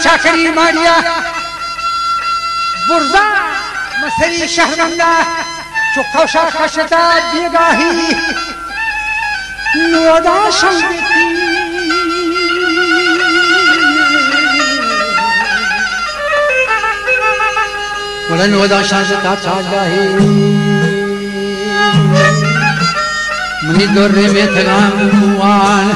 चाकरी मारिया बुर्जा मसरी शहरंगा चुखौशा कशता दिगाही नोदा संगीती वरन नोदा शांता चागाही मनी दोरे में थगान मुआन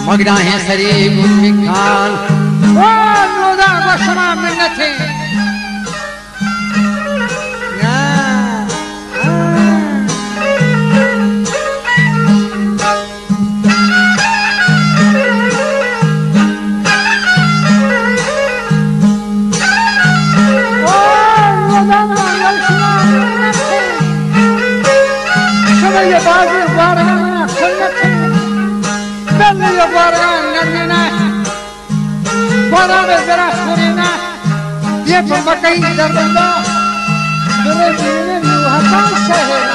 मगना है सरी मुखान क्षमा मिन्नत है ये मकई दर्दा मेरे जीने में हताश है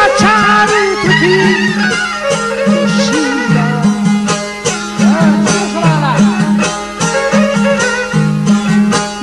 achari tuki shira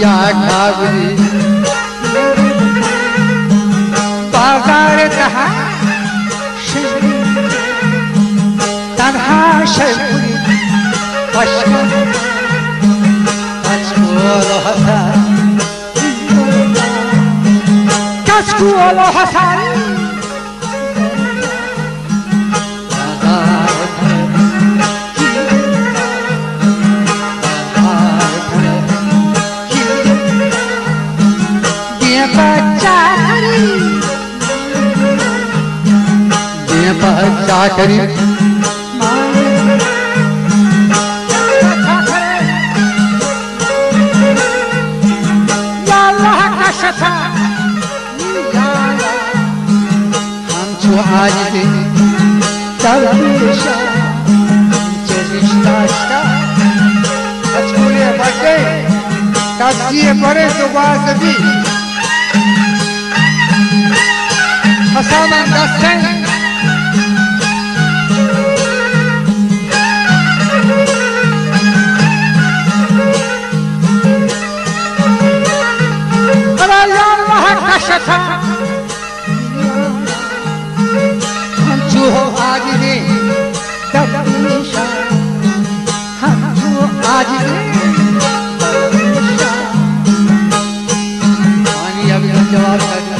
या काबरी बाजार तहा तन्हा शेपुरी पश्चिम कचकुलो हसन कचकुलो हसन चाकरी या अल्लाह का शफा हम जो आज दे चलिशा चलिशा अचूले बटे काजिए बड़े तो वाजबी हसाना दस्तें हम जो आज दे तबीशा हम जो आज दे पानी अभी जवाब कर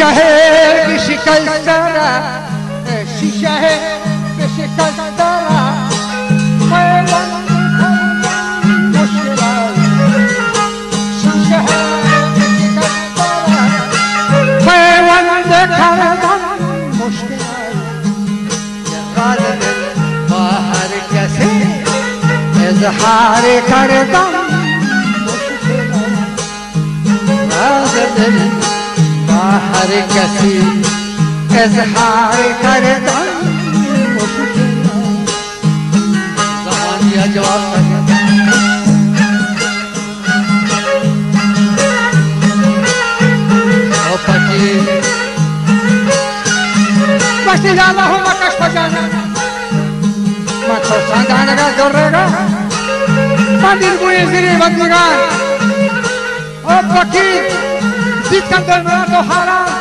शहर की शिकल सारा शीशा है शिकल सारा बाहर कैसे इजहार कर दम बाहर कैसी इजहार कर दम जवाब pasti llama uma caspajana macho sandana ga dorrega pandir buiziri bandigan o fakir bitkan dolmado haram